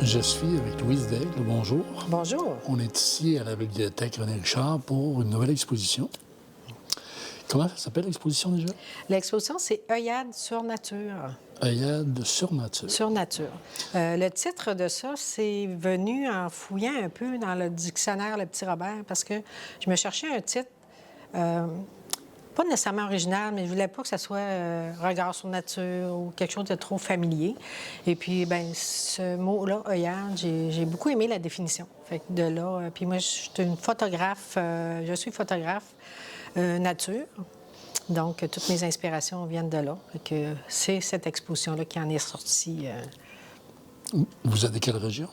Je suis avec Louise Daigle. Bonjour. Bonjour. On est ici à la Bibliothèque René Richard pour une nouvelle exposition. Comment ça s'appelle l'exposition déjà? L'exposition, c'est œillade sur nature. Œillade sur nature. Sur nature. Le titre de ça, c'est venu en fouillant un peu dans le dictionnaire Le Petit Robert, parce que je me cherchais un titre, pas nécessairement original, mais je voulais pas que ça soit regard sur nature ou quelque chose de trop familier. Et puis, ben ce mot-là, œillade, j'ai beaucoup aimé la définition. Fait que de là, puis moi, je suis une photographe, je suis photographe nature. Donc, toutes mes inspirations viennent de là. Que c'est cette exposition-là qui en est sortie. Vous êtes de quelle région?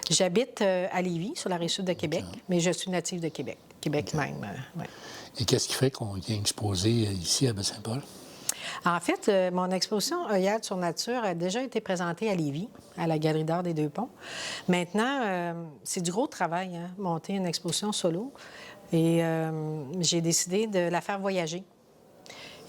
J'habite à Lévis, sur la Rive-Sud de Québec, mais je suis native de Québec. Québec même, ouais. Et qu'est-ce qui fait qu'on vient exposer ici à Baie-Saint-Paul? En fait, mon exposition œillade sur nature a déjà été présentée à Lévis, à la Galerie d'art des Deux-Ponts. Maintenant, c'est du gros travail, hein, monter une exposition solo. Et j'ai décidé de la faire voyager.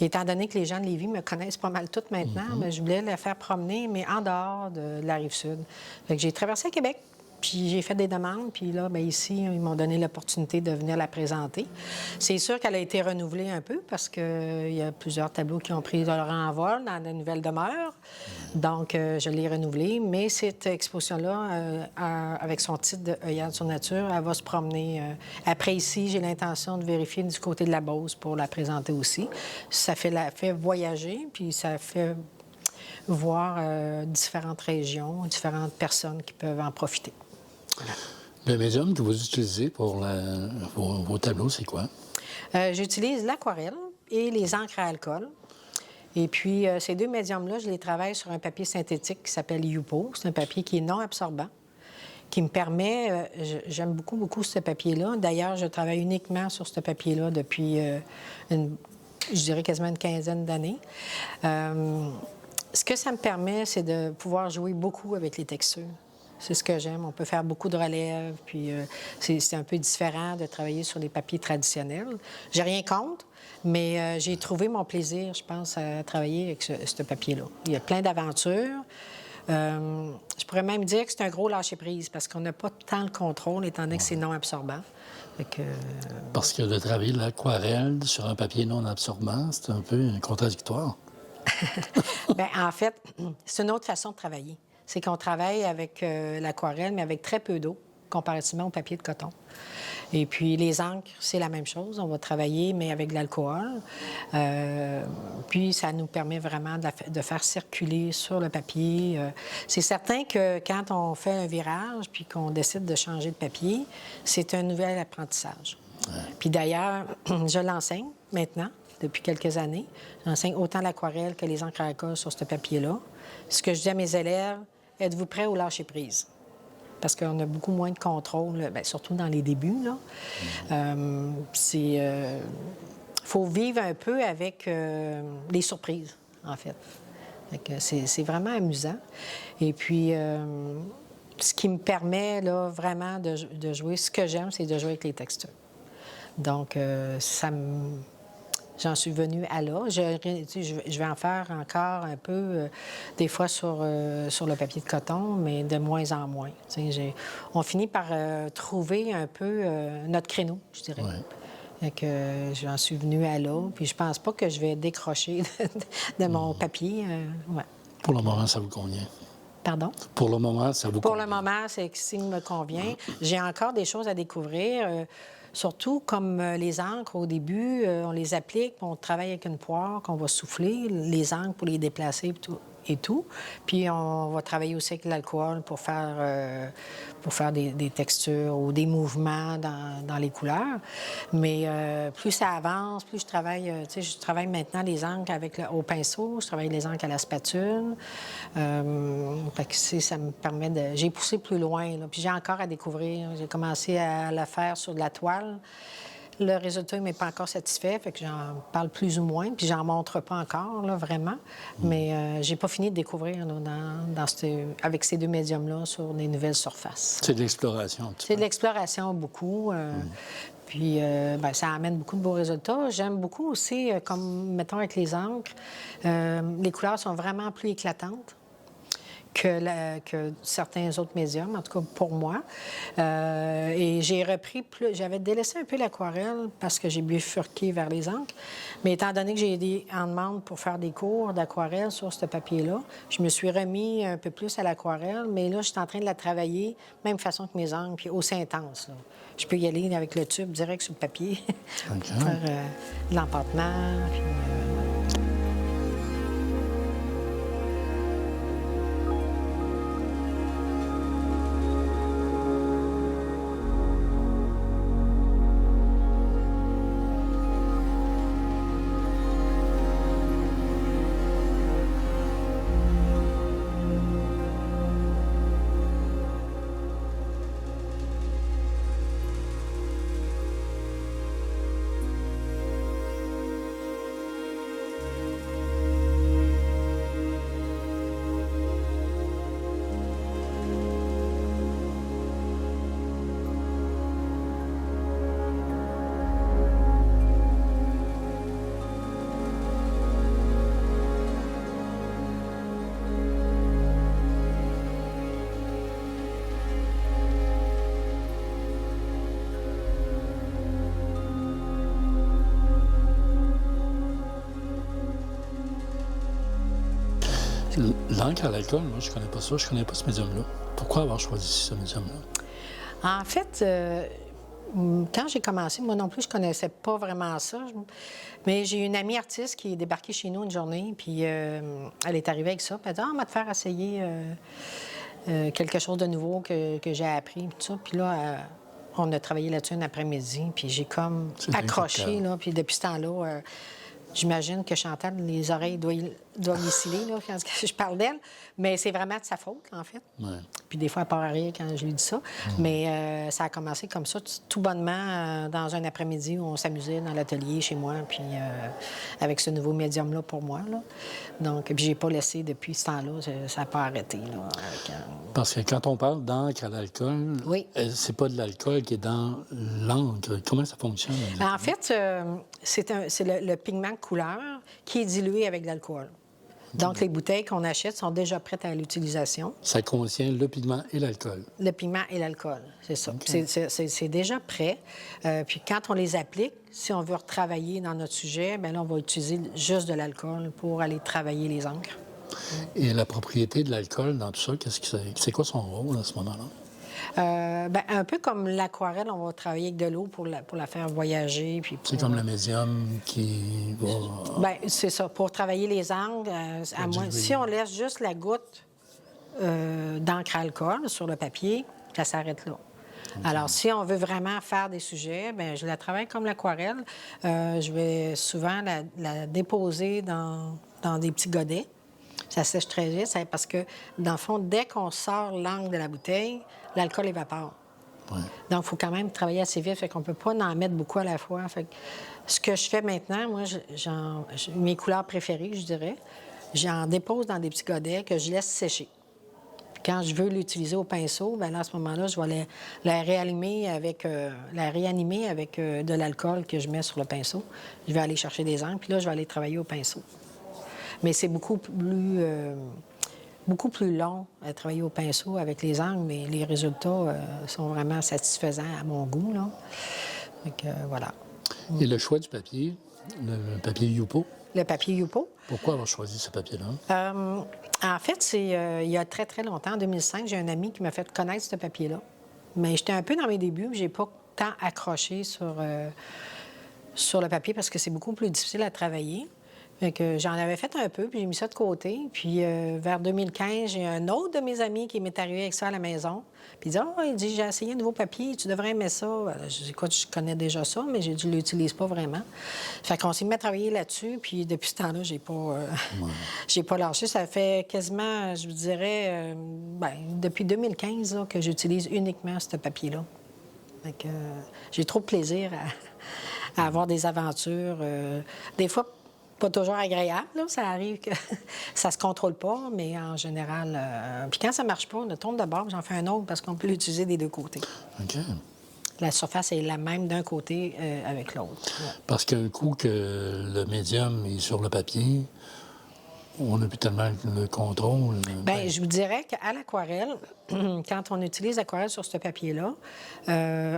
Étant donné que les gens de Lévis me connaissent pas mal toutes maintenant, mais je voulais la faire promener, mais en dehors de la Rive-Sud. Fait que j'ai traversé le Québec, puis j'ai fait des demandes, puis là, bien, ici, ils m'ont donné l'opportunité de venir la présenter. C'est sûr qu'elle a été renouvelée un peu parce qu'il y a plusieurs tableaux qui ont pris leur envol dans de nouvelles demeures. Donc, je l'ai renouvelée, mais cette exposition-là, avec son titre de œillade sur nature, elle va se promener. Après ici, j'ai l'intention de vérifier du côté de la Beauce pour la présenter aussi. Ça fait voyager, puis ça fait voir différentes régions, différentes personnes qui peuvent en profiter. Voilà. Le médium que vous utilisez pour vos tableaux, c'est quoi? J'utilise l'aquarelle et les encres à alcool. Et puis, ces deux médiums-là, je les travaille sur un papier synthétique qui s'appelle Yupo. C'est un papier qui est non absorbant, qui me permet... j'aime beaucoup, beaucoup ce papier-là. D'ailleurs, je travaille uniquement sur ce papier-là depuis, je dirais quasiment une quinzaine d'années. Ce que ça me permet, c'est de pouvoir jouer beaucoup avec les textures. C'est ce que j'aime. On peut faire beaucoup de relèves, puis c'est un peu différent de travailler sur les papiers traditionnels. J'ai rien contre, mais j'ai trouvé mon plaisir, je pense, à travailler avec ce papier-là. Il y a plein d'aventures. Je pourrais même dire que c'est un gros lâcher-prise parce qu'on n'a pas tant le contrôle, étant donné que c'est non absorbant. Parce que de travailler l'aquarelle sur un papier non absorbant, c'est un peu contradictoire. Bien, en fait, c'est une autre façon de travailler. C'est qu'on travaille avec l'aquarelle, mais avec très peu d'eau, comparativement au papier de coton. Et puis, les encres, c'est la même chose. On va travailler, mais avec de l'alcool. Puis, ça nous permet vraiment de faire circuler sur le papier. C'est certain que quand on fait un virage puis qu'on décide de changer de papier, c'est un nouvel apprentissage. Ouais. Puis d'ailleurs, je l'enseigne maintenant, depuis quelques années. J'enseigne autant l'aquarelle que les encres à alcool sur ce papier-là. Ce que je dis à mes élèves, êtes-vous prêts au lâcher-prise? Parce qu'on a beaucoup moins de contrôle, bien, surtout dans les débuts. Il faut vivre un peu avec les surprises, en fait. C'est vraiment amusant. Et puis, ce qui me permet là, vraiment de jouer, ce que j'aime, c'est de jouer avec les textures. Donc, j'en suis venue à là. Je vais en faire encore un peu, des fois sur le papier de coton, mais de moins en moins. On finit par trouver un peu notre créneau, je dirais. Ouais. J'en suis venue à là, puis je pense pas que je vais décrocher de mon papier. Ouais. Pour le moment, ça vous convient? Pardon? Pour le moment, ça vous convient? Pour le moment, c'est ce qui me convient. J'ai encore des choses à découvrir. Surtout comme les encres, au début, on les applique, on travaille avec une poire qu'on va souffler, les encres pour les déplacer et tout. Puis on va travailler aussi avec l'alcool pour faire des textures ou des mouvements dans les couleurs. Mais plus ça avance, plus je travaille... je travaille maintenant les encres au pinceau, je travaille les encres à la spatule. Fait que ça me permet de... J'ai poussé plus loin, là, puis j'ai encore à découvrir. J'ai commencé à la faire sur de la toile. Le résultat ne m'est pas encore satisfait, fait que j'en parle plus ou moins, puis j'en montre pas encore, là, vraiment. Mais j'ai pas fini de découvrir là, avec ces deux médiums-là sur des nouvelles surfaces. C'est de l'exploration, un petit peu. C'est de l'exploration, beaucoup. Puis, ça amène beaucoup de beaux résultats. J'aime beaucoup aussi, comme, mettons, avec les encres, les couleurs sont vraiment plus éclatantes que certains autres médiums, en tout cas pour moi. Et j'ai repris plus... J'avais délaissé un peu l'aquarelle parce que j'ai bifurqué vers les encres. Mais étant donné que j'ai été en demande pour faire des cours d'aquarelle sur ce papier-là, je me suis remis un peu plus à l'aquarelle, mais là, je suis en train de la travailler, même façon que mes encres, puis aussi intense, là. Je peux y aller avec le tube direct sur le papier, faire de l'empattement, puis... L'encre à l'alcool, moi, je connais pas ça. Je connais pas ce médium-là. Pourquoi avoir choisi ce médium-là? En fait, quand j'ai commencé, moi non plus, je connaissais pas vraiment ça. Mais j'ai une amie artiste qui est débarquée chez nous une journée, puis elle est arrivée avec ça. Puis elle a dit « Ah, on va te faire essayer quelque chose de nouveau que j'ai appris. » Puis tout ça. Puis là, on a travaillé là-dessus un après-midi, puis j'ai comme accroché, là. Puis depuis ce temps-là... J'imagine que Chantal, les oreilles doivent lui sciller là, quand je parle d'elle. Mais c'est vraiment de sa faute, en fait. Ouais. Puis des fois, elle part à rire quand je lui dis ça. Mais ça a commencé comme ça, tout bonnement, dans un après-midi où on s'amusait dans l'atelier chez moi, puis avec ce nouveau médium-là pour moi. Là. Donc, puis j'ai pas laissé depuis ce temps-là. Ça n'a pas arrêté. Là, Parce que quand on parle d'encre à l'alcool, oui. C'est pas de l'alcool qui est dans l'encre. Comment ça fonctionne? En fait, c'est le pigment de couleur qui est dilué avec de l'alcool. Donc, les bouteilles qu'on achète sont déjà prêtes à l'utilisation. Ça contient le pigment et l'alcool. Le pigment et l'alcool, c'est ça. Okay. C'est déjà prêt. Puis quand on les applique, si on veut retravailler dans notre sujet, bien là, on va utiliser juste de l'alcool pour aller travailler les encres. Et la propriété de l'alcool dans tout ça, c'est quoi son rôle à ce moment-là? Bien, un peu comme l'aquarelle, on va travailler avec de l'eau pour la faire voyager. Puis c'est comme le médium qui va... Bien, c'est ça. Pour travailler les angles, si on laisse juste la goutte d'encre à alcool sur le papier, ça s'arrête là. Okay. Alors, si on veut vraiment faire des sujets, bien, je la travaille comme l'aquarelle. Je vais souvent la déposer dans des petits godets. Ça sèche très vite, parce que, dans le fond, dès qu'on sort l'angle de la bouteille, l'alcool évapore. Ouais. Donc, il faut quand même travailler assez vite, fait qu'on ne peut pas en mettre beaucoup à la fois. Fait que, ce que je fais maintenant, moi, mes couleurs préférées, je dirais, j'en dépose dans des petits godets que je laisse sécher. Puis quand je veux l'utiliser au pinceau, bien là, à ce moment-là, je vais la réanimer avec de l'alcool que je mets sur le pinceau. Je vais aller chercher des encres, puis là, je vais aller travailler au pinceau. Mais c'est beaucoup plus long à travailler au pinceau avec les angles, mais les résultats sont vraiment satisfaisants à mon goût, là. Donc, voilà. Et le choix du papier, le papier Yupo? Le papier Yupo. Pourquoi avoir choisi ce papier-là? En fait, c'est il y a très, très longtemps, en 2005, j'ai un ami qui m'a fait connaître ce papier-là. Mais j'étais un peu dans mes débuts, j'ai pas tant accroché sur le papier parce que c'est beaucoup plus difficile à travailler. Fait que j'en avais fait un peu, puis j'ai mis ça de côté. Puis vers 2015, j'ai un autre de mes amis qui m'est arrivé avec ça à la maison. Puis il dit « Ah, il dit, j'ai essayé un nouveau papier, tu devrais aimer ça. » Je dis « Écoute, je connais déjà ça, mais je ne l'utilise pas vraiment. » Fait qu'on s'est mis à travailler là-dessus, puis depuis ce temps-là, j'ai pas lâché. Ça fait quasiment, je vous dirais, depuis 2015 là, que j'utilise uniquement ce papier-là. Fait que j'ai trop de plaisir à avoir des aventures. Des fois, pas toujours agréable, là. Ça arrive que ça se contrôle pas, mais en général... Puis quand ça marche pas, on le tourne de bord, j'en fais un autre parce qu'on peut l'utiliser des deux côtés. OK. La surface est la même d'un côté avec l'autre. Ouais. Parce qu'un coup que le médium est sur le papier, on n'a plus tellement le contrôle. Bien, je vous dirais qu'à l'aquarelle, quand on utilise l'aquarelle sur ce papier-là,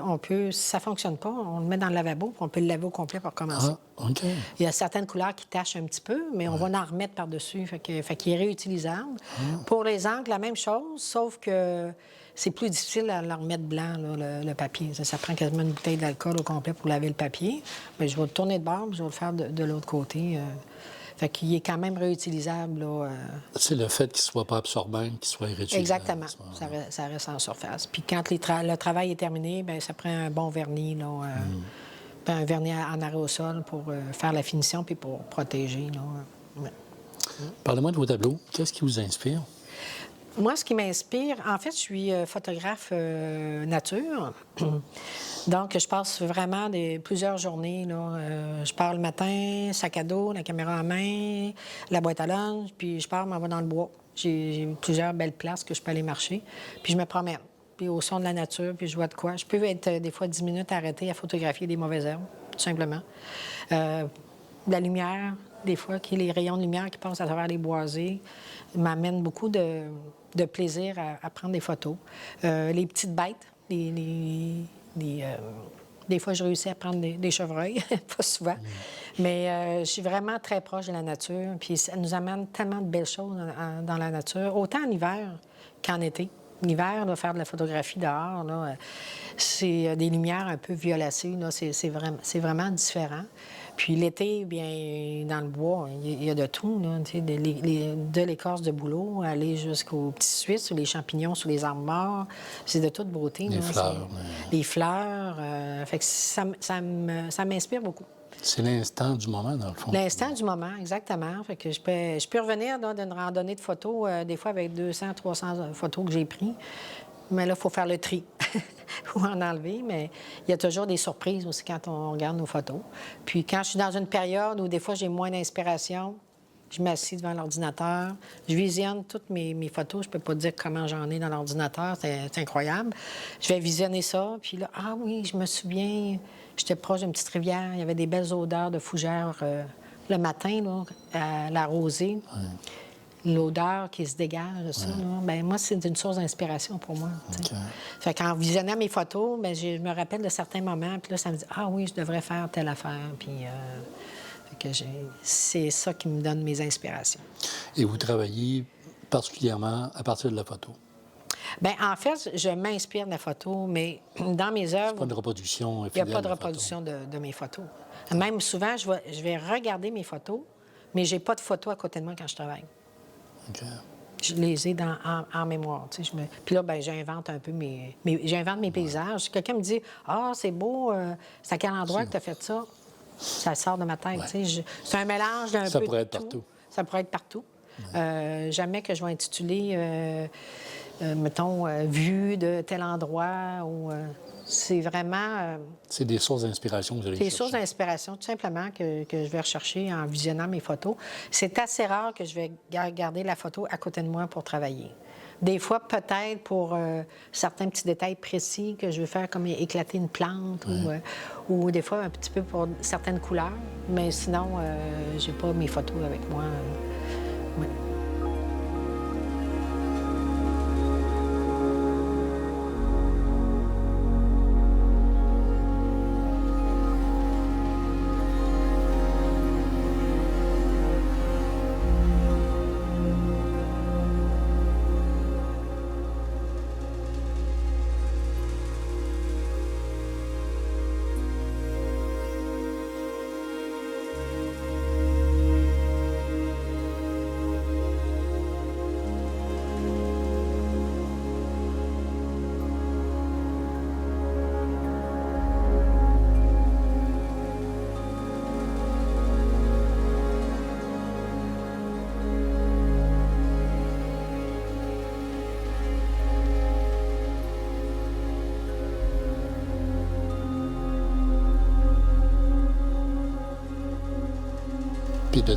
on peut, si ça ne fonctionne pas, on le met dans le lavabo, puis on peut le laver au complet pour commencer. Ah, OK. Il y a certaines couleurs qui tachent un petit peu, mais on va en remettre par-dessus, fait qu'il est réutilisable. Pour les encres, la même chose, sauf que c'est plus difficile à le remettre blanc, là, le papier. Ça prend quasiment une bouteille d'alcool au complet pour laver le papier. Mais je vais le tourner de bord, puis je vais le faire de l'autre côté. Fait qu'il est quand même réutilisable. Là, C'est le fait qu'il ne soit pas absorbant, qu'il soit réutilisable. Exactement. Ça reste en surface. Puis quand le travail est terminé, bien, ça prend un bon vernis, là, puis un vernis en aérosol pour faire la finition puis pour protéger. Là. Ouais. Parlez-moi de vos tableaux. Qu'est-ce qui vous inspire? Moi, ce qui m'inspire, en fait, je suis photographe nature. Donc, je passe vraiment plusieurs journées. Là. Je pars le matin, sac à dos, la caméra en main, la boîte à lunch, puis je pars, m'en vais dans le bois. J'ai plusieurs belles places que je peux aller marcher, puis je me promène. Puis au son de la nature, puis je vois de quoi. Je peux être des fois 10 minutes arrêtée à photographier des mauvaises herbes, tout simplement. La lumière, des fois, les rayons de lumière qui passent à travers les boisés m'amènent beaucoup de plaisir à prendre des photos. Les petites bêtes, des fois, je réussis à prendre des chevreuils, pas souvent. Mais je suis vraiment très proche de la nature. Puis ça nous amène tellement de belles choses dans la nature, autant en hiver qu'en été. L'hiver, là, faire de la photographie dehors, là, c'est des lumières un peu violacées. Là, c'est vraiment différent. Puis l'été, bien, dans le bois, il y a de tout, là, tu sais, de l'écorce de bouleau, aller jusqu'aux petits suisses, ou les champignons sous les arbres morts. C'est de toute beauté. Les là, fleurs. Les fleurs. Fait que ça m'inspire beaucoup. C'est l'instant du moment, dans le fond. L'instant du moment, exactement. Fait que je peux revenir d'une randonnée de photos, des fois avec 200, 300 photos que j'ai prises. Mais là, il faut faire le tri. Ou en enlever, mais il y a toujours des surprises aussi quand on regarde nos photos. Puis quand je suis dans une période où des fois j'ai moins d'inspiration, je m'assieds devant l'ordinateur, je visionne toutes mes photos. Je peux pas dire comment j'en ai dans l'ordinateur, c'est incroyable. Je vais visionner ça, puis là, ah oui, je me souviens, j'étais proche d'une petite rivière, il y avait des belles odeurs de fougères le matin, là, à la rosée. Ouais. L'odeur qui se dégage de ça, là, bien, moi, c'est une source d'inspiration pour moi. Okay. Fait qu'en visionnant mes photos, bien, je me rappelle de certains moments, puis là, ça me dit « Ah oui, je devrais faire telle affaire. » Puis c'est ça qui me donne mes inspirations. Et vous travaillez particulièrement à partir de la photo? Bien, en fait, je m'inspire de la photo, mais dans mes œuvres... C'est pas de reproduction. Il n'y a pas de reproduction de mes photos. Même souvent, je vais regarder mes photos, mais je n'ai pas de photos à côté de moi quand je travaille. Okay. Je les ai en mémoire. Tu sais, Puis là, bien, j'invente un peu j'invente mes paysages. Quelqu'un me dit « Ah, c'est beau, c'est à quel endroit que tu as fait ça? » Ça sort de ma tête. Ouais. Tu sais, c'est un mélange d'un peu Ça pourrait de être tout. partout. Ça pourrait être partout. Ouais. Jamais que je vais intituler, mettons, « Vue de tel endroit » ou... c'est vraiment... c'est des sources d'inspiration que vous allez chercher. Des sources d'inspiration, tout simplement, que je vais rechercher en visionnant mes photos. C'est assez rare que je vais garder la photo à côté de moi pour travailler. Des fois, peut-être pour certains petits détails précis que je veux faire, comme éclater une plante ou des fois un petit peu pour certaines couleurs. Mais sinon, j'ai pas mes photos avec moi. Ouais. Puis de...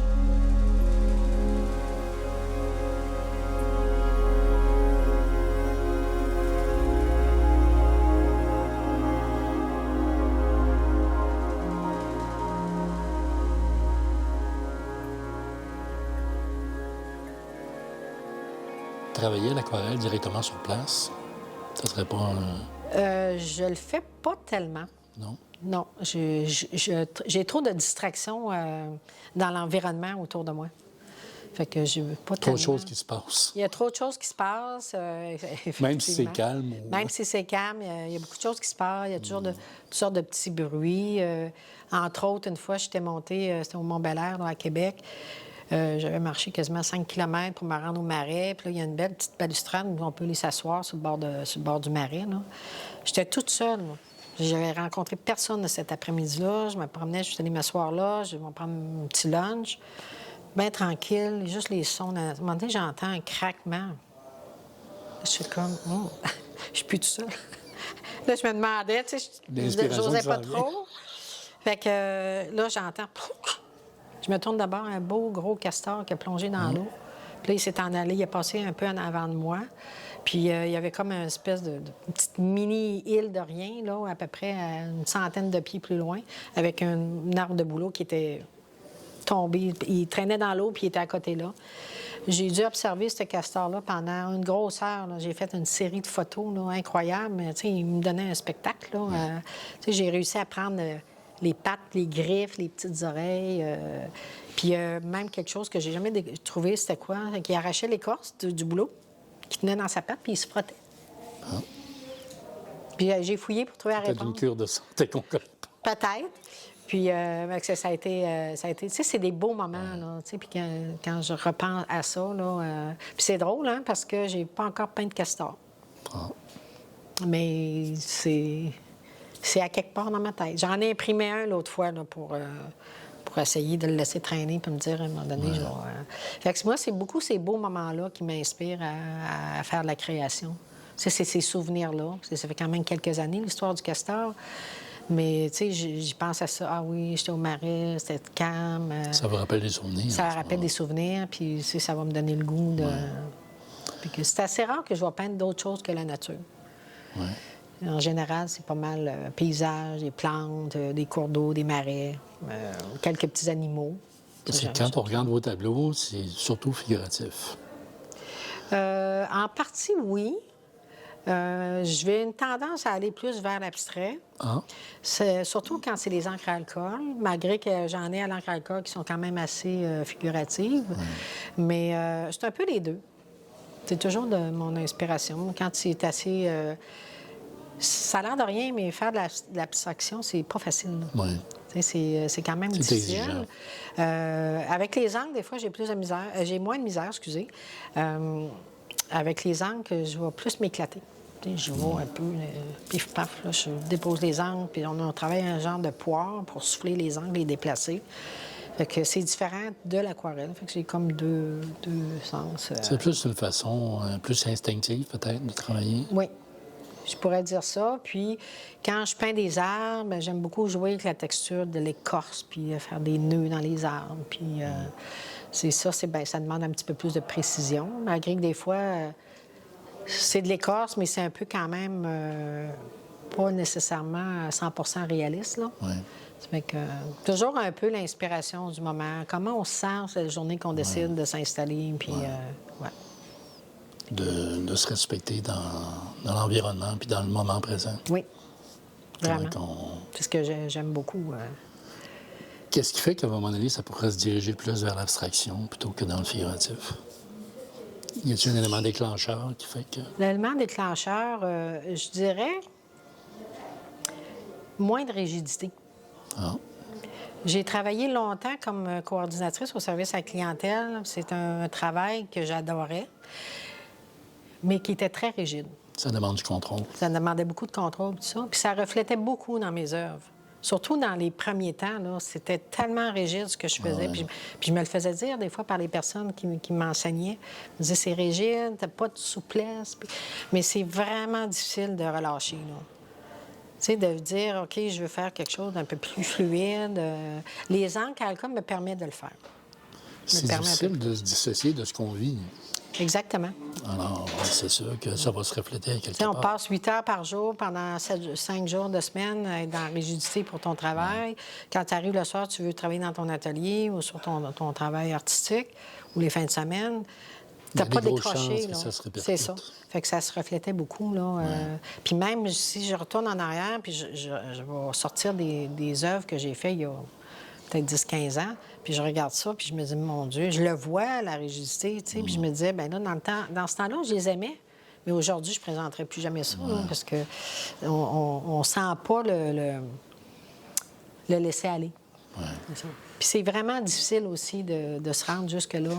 travailler l'aquarelle directement sur place? Ça serait pas Je le fais pas tellement. Non? Non, j'ai trop de distractions dans l'environnement autour de moi. Fait que je veux pas Trop de tellement. choses qui se passent. Il y a trop de choses qui se passent, Même si c'est effectivement. calme. Même si c'est calme, il y a beaucoup de choses qui se passent. Il y a toujours toutes sortes de petits bruits. Entre autres, une fois, j'étais montée, c'était au Mont-Bel-Air, là, à Québec. J'avais marché quasiment 5 km pour me rendre au marais. Puis là, il y a une belle petite balustrade où on peut aller s'asseoir sur le bord du marais, là. J'étais toute seule, moi. J'avais rencontré personne cet après-midi-là. Je me promenais, je suis allée m'asseoir là. Je vais me prendre un petit lunch. Bien tranquille, juste les sons. À un moment donné, j'entends un craquement. Je suis comme, je suis plus tout seul. Là, je me demandais, tu sais, L'inspiration j'osais qui pas s'en vient. trop. Fait que là, j'entends. Je me tourne d'abord, un beau gros castor qui a plongé dans l'eau. Puis là, il s'est en allé, il est passé un peu en avant de moi. Puis il y avait comme une espèce de petite mini-île de rien, là, à peu près à une centaine de pieds plus loin, avec un arbre de bouleau qui était tombé. Il traînait dans l'eau, puis il était à côté là. J'ai dû observer ce castor-là pendant une grosse heure. Là. J'ai fait une série de photos là, incroyables. Tu sais, il me donnait un spectacle. Là. Tu sais, j'ai réussi à prendre les pattes, les griffes, les petites oreilles. Puis même quelque chose que j'ai jamais trouvé, c'était quoi? Qu'il arrachait l'écorce du bouleau, qui tenait dans sa patte, puis il se frottait. Ah. Puis j'ai fouillé pour trouver la Peut-être une réponse. cure de santé qu'on connaît pas. Peut-être. Puis ça a été, tu sais, c'est des beaux moments, là, tu sais, puis quand je repense à ça, là, puis c'est drôle, hein, parce que j'ai pas encore peint de castor. Ah. Mais c'est à quelque part dans ma tête. J'en ai imprimé un l'autre fois, là, pour essayer de le laisser traîner, puis me dire, à un moment donné, je vais... Fait que moi, c'est beaucoup ces beaux moments-là qui m'inspirent à faire de la création. Tu sais, c'est ces souvenirs-là. Ça fait quand même quelques années, l'histoire du castor. Mais, tu sais, j'y pense à ça. Ah oui, j'étais au marais, c'était calme. Ça vous rappelle des souvenirs. Ça rappelle des souvenirs, puis, tu sais, ça va me donner le goût de... Puis que c'est assez rare que je vais peindre d'autres choses que la nature. Ouais. En général, c'est pas mal paysages, des plantes, des cours d'eau, des marais, quelques petits animaux. Parce que quand on regarde vos tableaux, c'est surtout figuratif. En partie, oui. Je vais une tendance à aller plus vers l'abstrait. Ah. Surtout quand c'est les encres à alcool, malgré que j'en ai à l'encre à alcool qui sont quand même assez figuratives. Mais c'est un peu les deux. C'est toujours de mon inspiration. Quand c'est assez... ça a l'air de rien, mais faire de l'abstraction, c'est pas facile. Oui. C'est quand même C'est difficile. Avec les angles, des fois, j'ai moins de misère, excusez. Avec les angles, je vais plus m'éclater. Je vais un peu pif-paf, là, je dépose les angles, puis on travaille un genre de poire pour souffler les angles, les déplacer. Fait que c'est différent de l'aquarelle. Fait que j'ai comme deux sens. C'est plus une façon plus instinctive, peut-être, de travailler. Oui, je pourrais dire ça. Puis, quand je peins des arbres, j'aime beaucoup jouer avec la texture de l'écorce, puis faire des nœuds dans les arbres. Puis, c'est ça, ça demande un petit peu plus de précision, malgré que des fois, c'est de l'écorce, mais c'est un peu quand même pas nécessairement à 100% réaliste, là. Oui. Ça fait que, toujours un peu l'inspiration du moment. Comment on se sent cette journée qu'on décide de s'installer, puis De se respecter dans l'environnement puis dans le moment présent. Oui, vraiment. Donc, C'est ce que j'aime beaucoup. Qu'est-ce qui fait qu'à un moment donné, ça pourrait se diriger plus vers l'abstraction plutôt que dans le figuratif? Y a-t-il un élément déclencheur qui fait que... L'élément déclencheur, je dirais, moins de rigidité. Ah. J'ai travaillé longtemps comme coordinatrice au service à la clientèle. C'est un travail que j'adorais, mais qui était très rigide. Ça demande du contrôle. Ça demandait beaucoup de contrôle, tout ça. Puis ça reflétait beaucoup dans mes œuvres. Surtout dans les premiers temps, là, c'était tellement rigide ce que je faisais. Puis je me le faisais dire des fois par les personnes qui m'enseignaient. Ils me disaient, c'est rigide, t'as pas de souplesse. Mais c'est vraiment difficile de relâcher, là. Tu sais, de dire, OK, je veux faire quelque chose d'un peu plus fluide. Les encres à alcool me permettent de le faire. C'est difficile de se dissocier de ce qu'on vit. Exactement. Alors, c'est sûr que ça va se refléter quelque On part. passe 8 heures par jour pendant 5 jours de semaine à être dans la rigidité pour ton travail. Quand tu arrives le soir, tu veux travailler dans ton atelier ou sur ton travail artistique ou les fins de semaine. Il y a T'as pas des grosses décroché, chances que là. ça se répercute. C'est ça. Fait que ça se reflétait beaucoup, là. Puis même si je retourne en arrière, puis je vais sortir des œuvres que j'ai faites il y a peut-être 10-15 ans, puis je regarde ça, puis je me dis, mon Dieu, je le vois, la rigidité, tu sais, puis je me disais, ben là, dans ce temps-là, je les aimais, mais aujourd'hui, je ne présenterai plus jamais ça, là, parce que on sent pas le laisser aller. C'est ça. Puis c'est vraiment difficile aussi de se rendre jusque-là,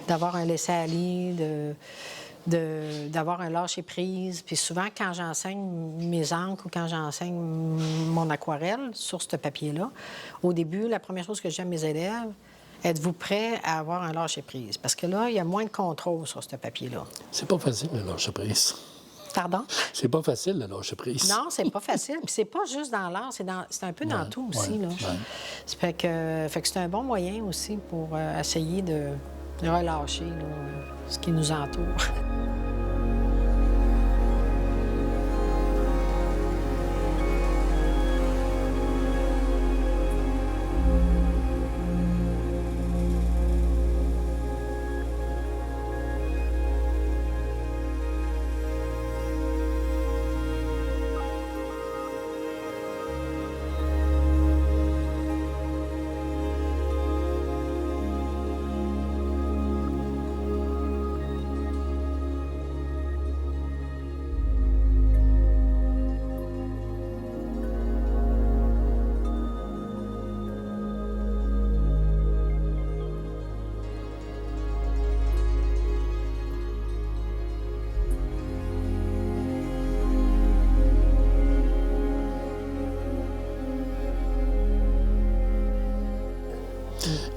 d'avoir un laisser-aller, d'avoir un lâcher-prise. Puis souvent, quand j'enseigne mes encres ou quand j'enseigne mon aquarelle sur ce papier-là, au début, la première chose que j'aime mes élèves, êtes-vous prêts à avoir un lâcher-prise? Parce que là, il y a moins de contrôle sur ce papier-là. C'est pas facile, le lâcher-prise. Pardon? C'est pas facile, le lâcher-prise. Non, c'est pas facile. Puis c'est pas juste dans l'art, c'est un peu dans tout aussi. Là. Ça fait que c'est un bon moyen aussi pour essayer de relâcher là, ce qui nous entoure.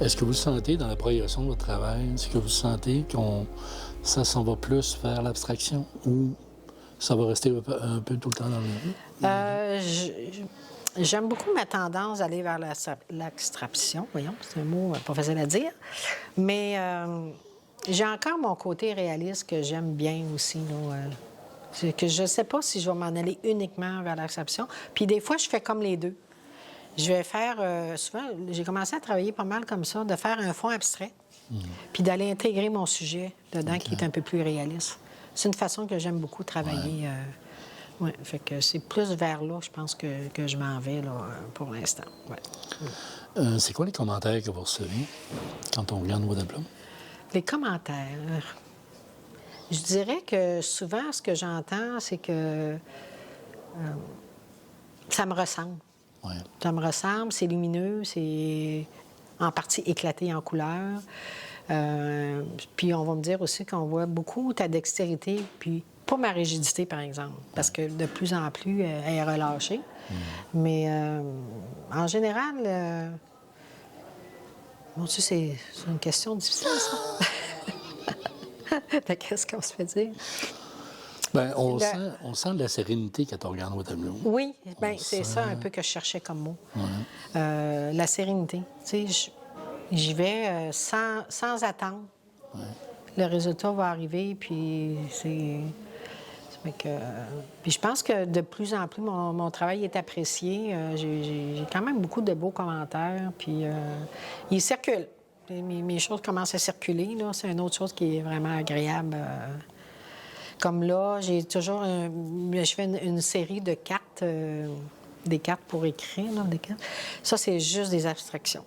Est-ce que vous sentez dans la progression de votre travail, est-ce que vous sentez ça s'en va plus vers l'abstraction ou ça va rester un peu tout le temps dans le... J'aime beaucoup ma tendance d'aller vers l'abstraction. Voyons, c'est un mot pas facile à dire. Mais j'ai encore mon côté réaliste que j'aime bien aussi. Là, c'est que je ne sais pas si je vais m'en aller uniquement vers l'abstraction. Puis des fois, je fais comme les deux. Je vais faire, souvent, j'ai commencé à travailler pas mal comme ça, de faire un fond abstrait, puis d'aller intégrer mon sujet dedans qui est un peu plus réaliste. C'est une façon que j'aime beaucoup travailler. Fait que c'est plus vers là, je pense, que je m'en vais là, pour l'instant. Ouais. C'est quoi les commentaires que vous recevez quand on regarde vos diplômes? Les commentaires. Je dirais que souvent, ce que j'entends, c'est que ça me ressemble. Ouais. Ça me ressemble, c'est lumineux, c'est en partie éclaté en couleur. Puis on va me dire aussi qu'on voit beaucoup ta dextérité, puis pas ma rigidité, par exemple, parce que de plus en plus, elle est relâchée. Mais en général, bon, tu sais, c'est une question difficile, ça. Qu'est-ce qu'on se fait dire? Bien, on sent de la sérénité quand on regarde vos tableaux. Oui, bien, c'est ça un peu que je cherchais comme mot. La sérénité. Tu sais, j'y vais sans attendre. Le résultat va arriver, puis c'est... Puis je pense que de plus en plus, mon travail est apprécié. J'ai quand même beaucoup de beaux commentaires, puis ils circulent. Mes choses commencent à circuler, là. C'est une autre chose qui est vraiment agréable. Comme là, j'ai toujours... je fais une série de cartes, des cartes pour écrire, là, des cartes. Ça, c'est juste des abstractions.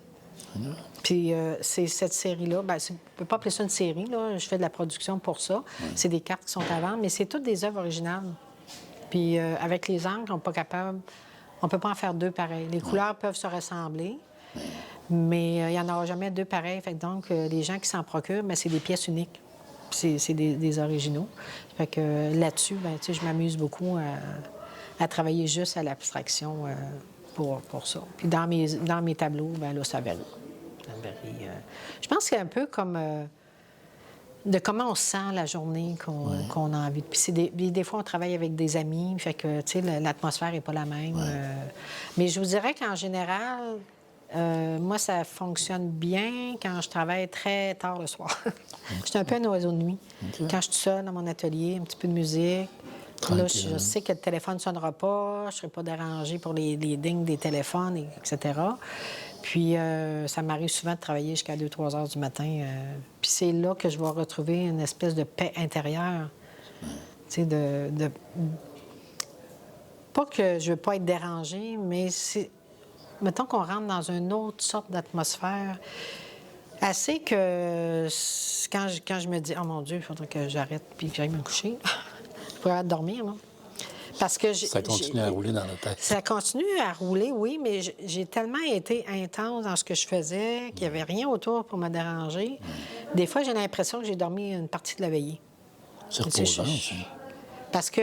Puis c'est cette série-là, bien, je ne peux pas appeler ça une série, là. Je fais de la production pour ça. C'est des cartes qui sont à vendre, mais c'est toutes des œuvres originales. Puis avec les encres, on n'est pas capable... On ne peut pas en faire deux pareils. Les couleurs peuvent se ressembler, mais il n'y en aura jamais deux pareils. Fait que donc, les gens qui s'en procurent, bien, c'est des pièces uniques. C'est des originaux. Fait que là-dessus, bien, tu sais, je m'amuse beaucoup à travailler juste à l'abstraction pour ça. Puis dans mes tableaux, bien là, ça varie. Je pense que c'est un peu comme de comment on sent la journée qu'on a envie. Puis des fois, on travaille avec des amis, fait que, tu sais, l'atmosphère n'est pas la même. Mais je vous dirais qu'en général, moi, ça fonctionne bien quand je travaille très tard le soir. Je suis un peu un oiseau de nuit. Quand je suis seule dans mon atelier, un petit peu de musique. Là, je sais que le téléphone ne sonnera pas, je ne serai pas dérangée pour les dings des téléphones, etc. Puis ça m'arrive souvent de travailler jusqu'à 2-3 heures du matin. Puis c'est là que je vais retrouver une espèce de paix intérieure. Tu sais, pas que je veux pas être dérangée, mais c'est... Mettons qu'on rentre dans une autre sorte d'atmosphère. Assez que quand je me dis « Oh mon Dieu, il faudrait que j'arrête puis que j'aille me coucher. » Je pourrais dormir, là. Parce que ça continue à rouler dans la tête. Ça continue à rouler, oui, mais j'ai tellement été intense dans ce que je faisais qu'il n'y avait rien autour pour me déranger. Des fois, j'ai l'impression que j'ai dormi une partie de la veillée. C'est reposant aussi. Parce que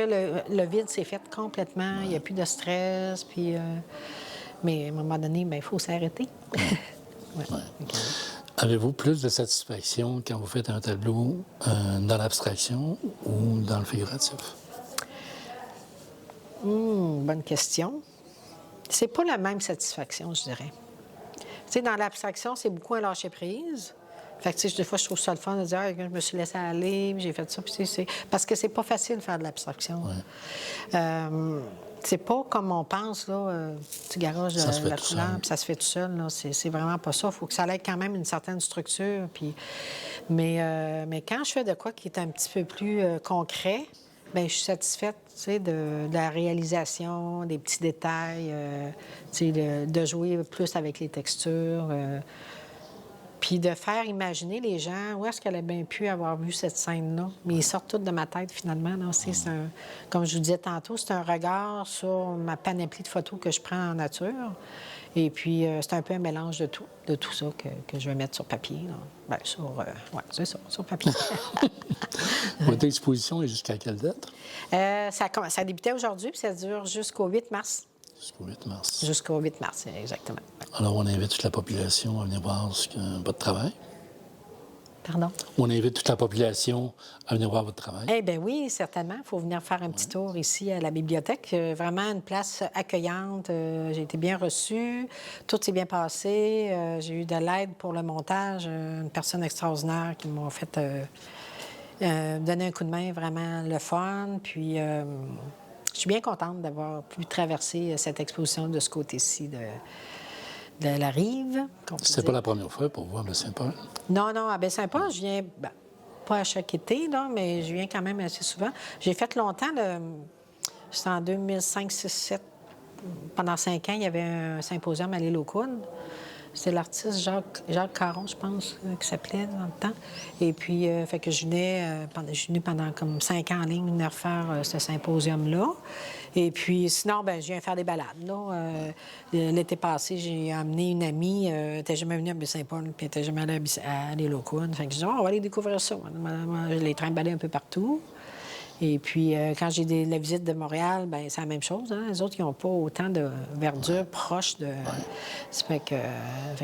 le vide s'est fait complètement, il n'y a plus de stress, puis... mais à un moment donné, il faut s'arrêter. Okay. Avez-vous plus de satisfaction quand vous faites un tableau dans l'abstraction ou dans le figuratif? Bonne question. C'est pas la même satisfaction, je dirais. Tu sais, dans l'abstraction, c'est beaucoup un lâcher-prise. Fait que, tu sais, des fois, je trouve ça le fun de dire « je me suis laissé aller, j'ai fait ça. » Puis, c'est... Parce que c'est pas facile de faire de l'abstraction. C'est pas comme on pense, là, tu garages la couleur, puis ça se fait tout seul. Là. C'est vraiment pas ça. Il faut que ça ait quand même une certaine structure. Puis... Mais quand je fais de quoi qui est un petit peu plus concret, bien, je suis satisfaite, tu sais, de la réalisation, des petits détails, tu sais, de jouer plus avec les textures. Puis de faire imaginer les gens où est-ce qu'elle a bien pu avoir vu cette scène-là. Mais ils sortent tous de ma tête, finalement. Là. Comme je vous disais tantôt, c'est un regard sur ma panoplie de photos que je prends en nature. Et puis, c'est un peu un mélange de tout ça que je vais mettre sur papier. Bien, c'est ça, sur papier. Votre exposition est jusqu'à quelle date? Ça débutait aujourd'hui, puis ça dure jusqu'au 8 mars. Jusqu'au 8 mars. Jusqu'au 8 mars, exactement. Alors, on invite toute la population à venir voir votre travail. Pardon? On invite toute la population à venir voir votre travail. Eh bien oui, certainement. Il faut venir faire un petit tour ici à la bibliothèque. Vraiment une place accueillante. J'ai été bien reçue. Tout s'est bien passé. J'ai eu de l'aide pour le montage. Une personne extraordinaire qui m'a fait donner un coup de main vraiment le fun. Puis je suis bien contente d'avoir pu traverser cette exposition de ce côté-ci de la rive. C'était pas la première fois pour vous à Baie-Saint-Paul? Non, à Baie-Saint-Paul, je viens, pas à chaque été, là, mais je viens quand même assez souvent. J'ai fait longtemps, c'était en 2005, 2006, 2007. Pendant 5 ans, il y avait un symposium à l'île aux Coudes. C'était l'artiste Jacques Caron, je pense, qui s'appelait dans le temps. Et puis, fait que je venais pendant comme 5 ans en ligne venir faire ce symposium-là. Et puis, sinon, je viens faire des balades. L'été passé, j'ai amené une amie. Elle n'était jamais venue à Baie-Saint-Paul, puis elle n'était jamais allée à l'île aux Coudes. Fait que je dis, on va aller découvrir ça. Moi, je les trimballais un peu partout. Et puis, quand j'ai la visite de Montréal, c'est la même chose. Hein? Les autres, ils n'ont pas autant de verdure proche de... Ça fait que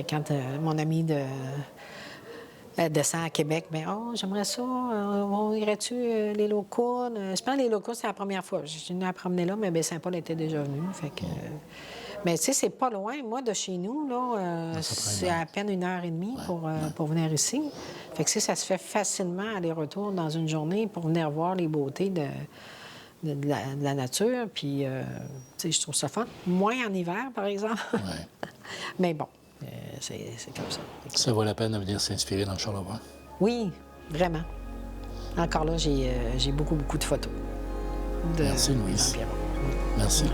quand mon ami descend à Québec, j'aimerais ça, on irait-tu l'île aux Coudes? Je pense que l'île aux Coudes, c'est la première fois. Je suis venue à promener là, mais Baie-Saint-Paul était déjà venu. Fait que... Mais tu sais, c'est pas loin. Moi, de chez nous, là, c'est à peine 1h30 pour venir ici. Fait que ça se fait facilement aller-retour dans une journée pour venir voir les beautés de la nature. Puis, tu sais, je trouve ça fun. Moins en hiver, par exemple. Mais bon, c'est comme ça. Ça vaut la peine de venir s'inspirer dans le Charlevoix? Oui, vraiment. Encore là, j'ai beaucoup de photos. Merci, Louise. Merci.